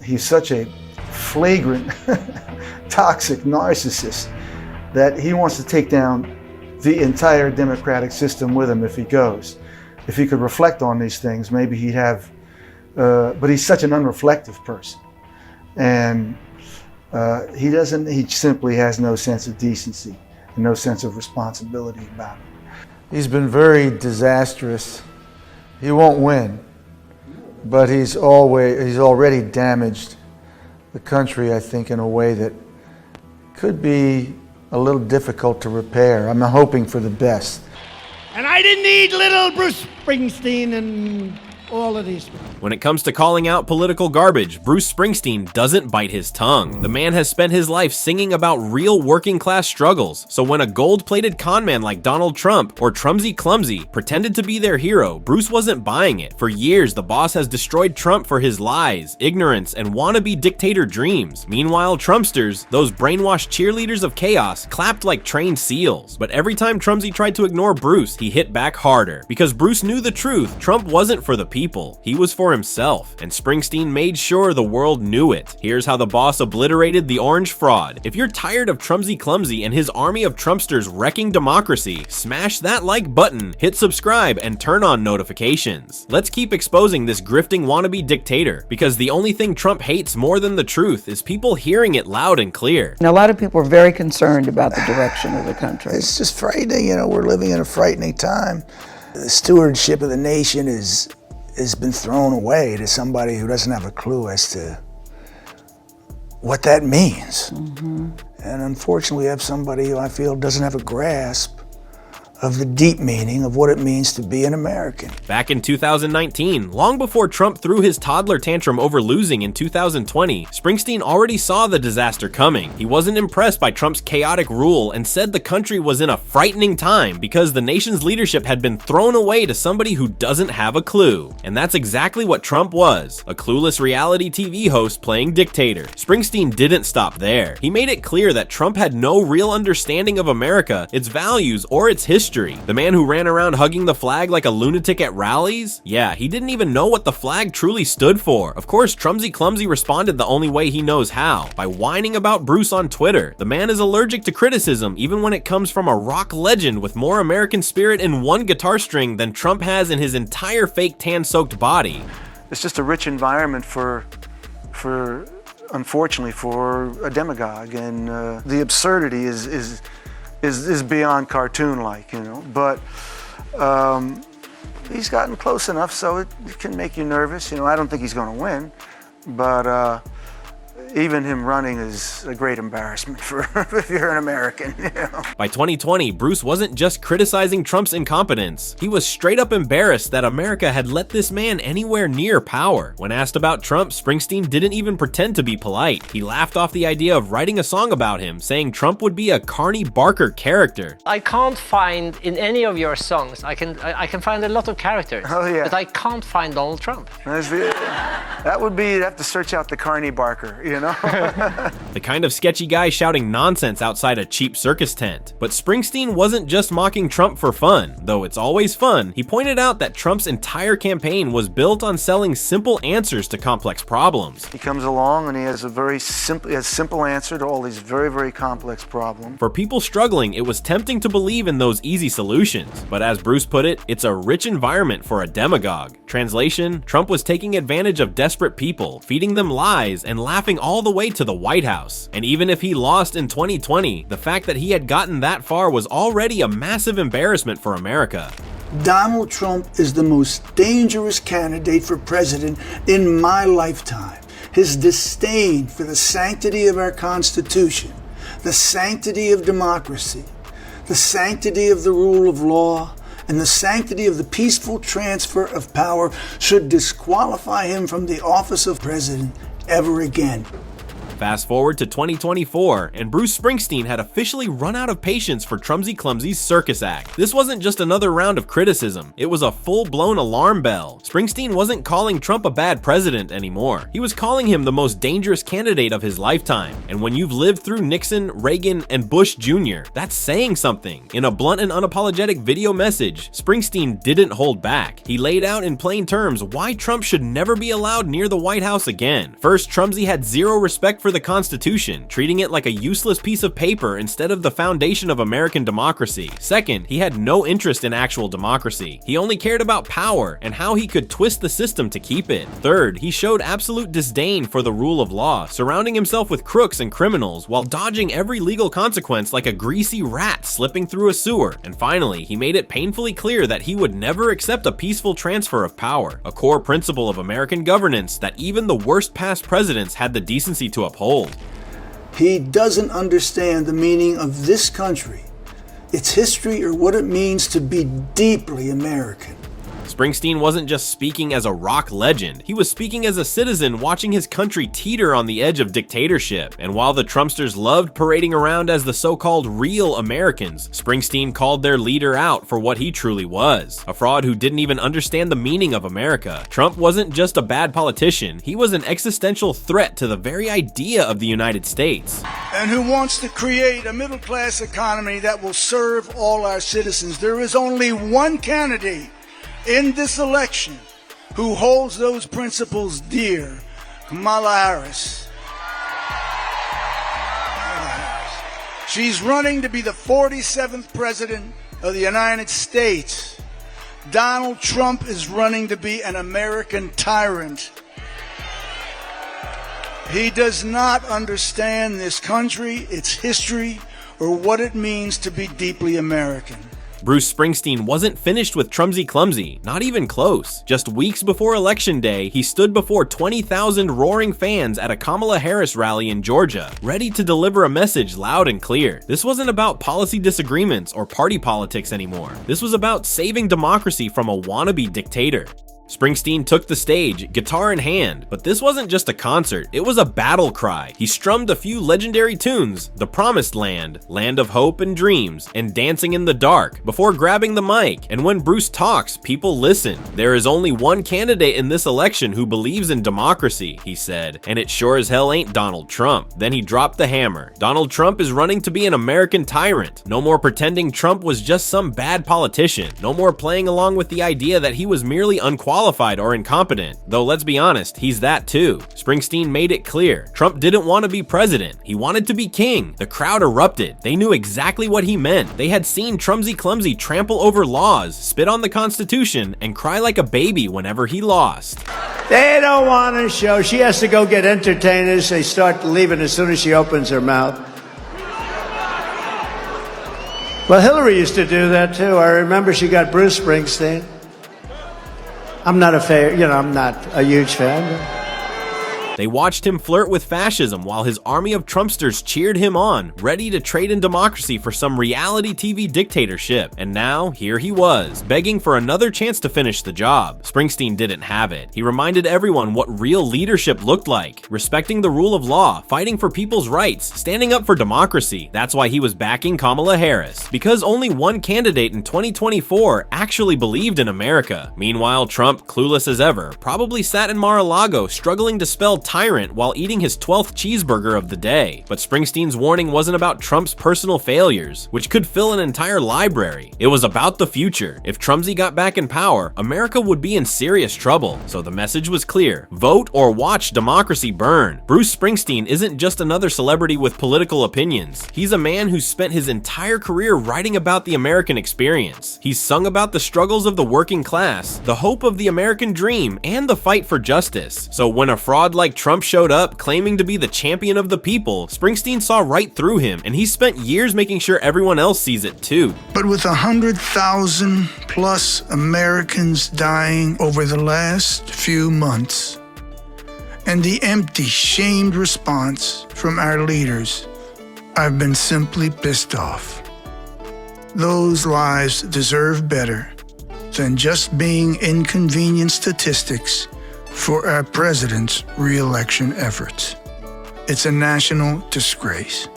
he's such a flagrant, toxic narcissist that he wants to take down the entire democratic system with him if he goes. If he could reflect on these things, maybe he'd have, but he's such an unreflective person. And he simply has no sense of decency and no sense of responsibility about it. He's been very disastrous. He won't win, but he's already damaged the country, I think, in a way that could be a little difficult to repair. I'm hoping for the best. And I didn't need little Bruce Springsteen and all of these. When it comes to calling out political garbage, Bruce Springsteen doesn't bite his tongue. The man has spent his life singing about real working class struggles, so when a gold-plated conman like Donald Trump or Trumsy Clumsy pretended to be their hero, Bruce wasn't buying it. For years, the boss has destroyed Trump for his lies, ignorance, and wannabe dictator dreams. Meanwhile, Trumpsters, those brainwashed cheerleaders of chaos, clapped like trained seals. But every time Trumsy tried to ignore Bruce, he hit back harder. Because Bruce knew the truth, Trump wasn't for the people, he was for himself, and Springsteen made sure the world knew it. Here's how the boss obliterated the orange fraud. If you're tired of Trumsy Clumsy and his army of Trumpsters wrecking democracy, smash that like button, hit subscribe, and turn on notifications. Let's keep exposing this grifting wannabe dictator, because the only thing Trump hates more than the truth is people hearing it loud and clear. And a lot of people are very concerned about the direction of the country. It's just frightening, we're living in a frightening time. The stewardship of the nation has been thrown away to somebody who doesn't have a clue as to what that means. Mm-hmm. And unfortunately, we have somebody who I feel doesn't have a grasp of the deep meaning of what it means to be an American. Back in 2019, long before Trump threw his toddler tantrum over losing in 2020, Springsteen already saw the disaster coming. He wasn't impressed by Trump's chaotic rule and said the country was in a frightening time because the nation's leadership had been thrown away to somebody who doesn't have a clue. And that's exactly what Trump was, a clueless reality TV host playing dictator. Springsteen didn't stop there. He made it clear that Trump had no real understanding of America, its values, or its history. The man who ran around hugging the flag like a lunatic at rallies? Yeah, he didn't even know what the flag truly stood for. Of course, Trumsy Clumsy responded the only way he knows how, by whining about Bruce on Twitter. The man is allergic to criticism, even when it comes from a rock legend with more American spirit in one guitar string than Trump has in his entire fake tan-soaked body. It's just a rich environment unfortunately, for a demagogue, and the absurdity is beyond cartoon-like, but he's gotten close enough so it can make you nervous. I don't think he's going to win, but even him running is a great embarrassment for if you're an American. By 2020, Bruce wasn't just criticizing Trump's incompetence. He was straight up embarrassed that America had let this man anywhere near power. When asked about Trump, Springsteen didn't even pretend to be polite. He laughed off the idea of writing a song about him, saying Trump would be a Carney Barker character. I can't find in any of your songs, I can find a lot of characters, but I can't find Donald Trump. That would be, you'd have to search out the Carney Barker, The kind of sketchy guy shouting nonsense outside a cheap circus tent. But Springsteen wasn't just mocking Trump for fun, though it's always fun. He pointed out that Trump's entire campaign was built on selling simple answers to complex problems. He comes along and he has a simple answer to all these very, very complex problems. For people struggling, it was tempting to believe in those easy solutions. But as Bruce put it, it's a rich environment for a demagogue. Translation, Trump was taking advantage of desperate people, feeding them lies, and laughing all the way to the White House. And even if he lost in 2020, the fact that he had gotten that far was already a massive embarrassment for America. Donald Trump is the most dangerous candidate for president in my lifetime. His disdain for the sanctity of our Constitution, the sanctity of democracy, the sanctity of the rule of law, and the sanctity of the peaceful transfer of power should disqualify him from the office of president ever again. Fast forward to 2024, and Bruce Springsteen had officially run out of patience for Trumsy Clumsy's circus act. This wasn't just another round of criticism, it was a full-blown alarm bell. Springsteen wasn't calling Trump a bad president anymore. He was calling him the most dangerous candidate of his lifetime. And when you've lived through Nixon, Reagan, and Bush Jr., that's saying something. In a blunt and unapologetic video message, Springsteen didn't hold back. He laid out in plain terms why Trump should never be allowed near the White House again. First, Trumsy had zero respect for the Constitution, treating it like a useless piece of paper instead of the foundation of American democracy. Second, he had no interest in actual democracy. He only cared about power and how he could twist the system to keep it. Third, he showed absolute disdain for the rule of law, surrounding himself with crooks and criminals while dodging every legal consequence like a greasy rat slipping through a sewer. And finally, he made it painfully clear that he would never accept a peaceful transfer of power, a core principle of American governance that even the worst past presidents had the decency to uphold. He doesn't understand the meaning of this country, its history, or what it means to be deeply American. Springsteen wasn't just speaking as a rock legend, he was speaking as a citizen watching his country teeter on the edge of dictatorship. And while the Trumpsters loved parading around as the so-called real Americans, Springsteen called their leader out for what he truly was, a fraud who didn't even understand the meaning of America. Trump wasn't just a bad politician, he was an existential threat to the very idea of the United States. And who wants to create a middle-class economy that will serve all our citizens. There is only one candidate in this election who holds those principles dear, Kamala Harris. She's running to be the 47th president of the United States. Donald Trump is running to be an American tyrant. He does not understand this country, its history, or what it means to be deeply American. Bruce Springsteen wasn't finished with Trumsy Clumsy, not even close. Just weeks before Election Day, he stood before 20,000 roaring fans at a Kamala Harris rally in Georgia, ready to deliver a message loud and clear. This wasn't about policy disagreements or party politics anymore. This was about saving democracy from a wannabe dictator. Springsteen took the stage, guitar in hand, but this wasn't just a concert, it was a battle cry. He strummed a few legendary tunes, The Promised Land, Land of Hope and Dreams, and Dancing in the Dark, before grabbing the mic. And when Bruce talks, people listen. There is only one candidate in this election who believes in democracy, he said, and it sure as hell ain't Donald Trump. Then he dropped the hammer. Donald Trump is running to be an American tyrant. No more pretending Trump was just some bad politician. No more playing along with the idea that he was merely unqualified or incompetent, though let's be honest, he's that too. Springsteen made it clear, Trump didn't want to be president, he wanted to be king. The crowd erupted, they knew exactly what he meant. They had seen Trumsy Clumsy trample over laws, spit on the Constitution, and cry like a baby whenever he lost. They don't want to show. She has to go get entertainers. They start leaving as soon as she opens her mouth. Well, Hillary used to do that too. I remember she got Bruce Springsteen. I'm not a huge fan. They watched him flirt with fascism while his army of Trumpsters cheered him on, ready to trade in democracy for some reality TV dictatorship. And now, here he was, begging for another chance to finish the job. Springsteen didn't have it. He reminded everyone what real leadership looked like, respecting the rule of law, fighting for people's rights, standing up for democracy. That's why he was backing Kamala Harris, because only one candidate in 2024 actually believed in America. Meanwhile, Trump, clueless as ever, probably sat in Mar-a-Lago struggling to spell tyrant while eating his 12th cheeseburger of the day. But Springsteen's warning wasn't about Trump's personal failures, which could fill an entire library. It was about the future. If Trumsy got back in power, America would be in serious trouble. So the message was clear: vote or watch democracy burn. Bruce Springsteen isn't just another celebrity with political opinions. He's a man who spent his entire career writing about the American experience. He's sung about the struggles of the working class, the hope of the American dream, and the fight for justice. So when a fraud like Trump showed up claiming to be the champion of the people, Springsteen saw right through him, and he spent years making sure everyone else sees it too. But with 100,000 plus Americans dying over the last few months, and the empty, shamed response from our leaders, I've been simply pissed off. Those lives deserve better than just being inconvenient statistics for our president's re-election efforts. It's a national disgrace.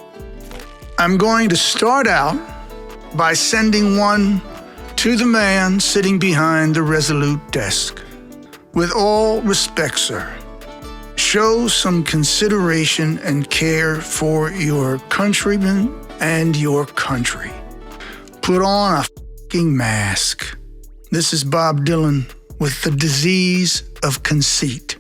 I'm going to start out by sending one to the man sitting behind the Resolute desk. With all respect, sir, show some consideration and care for your countrymen and your country. Put on a fucking mask. This is Bob Dylan with the disease of conceit.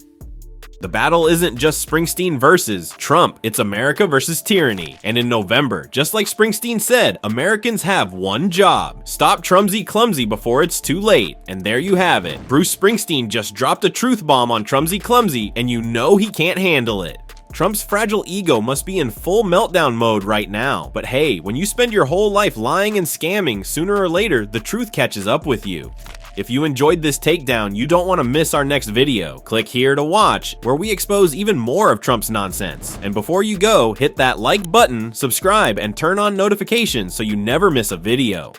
The battle isn't just Springsteen versus Trump, it's America versus tyranny. And in November, just like Springsteen said, Americans have one job: stop Trumsy Clumsy before it's too late. And there you have it. Bruce Springsteen just dropped a truth bomb on Trumsy Clumsy, and you know he can't handle it. Trump's fragile ego must be in full meltdown mode right now. But hey, when you spend your whole life lying and scamming, sooner or later, the truth catches up with you. If you enjoyed this takedown, you don't want to miss our next video. Click here to watch, where we expose even more of Trump's nonsense. And before you go, hit that like button, subscribe, and turn on notifications so you never miss a video.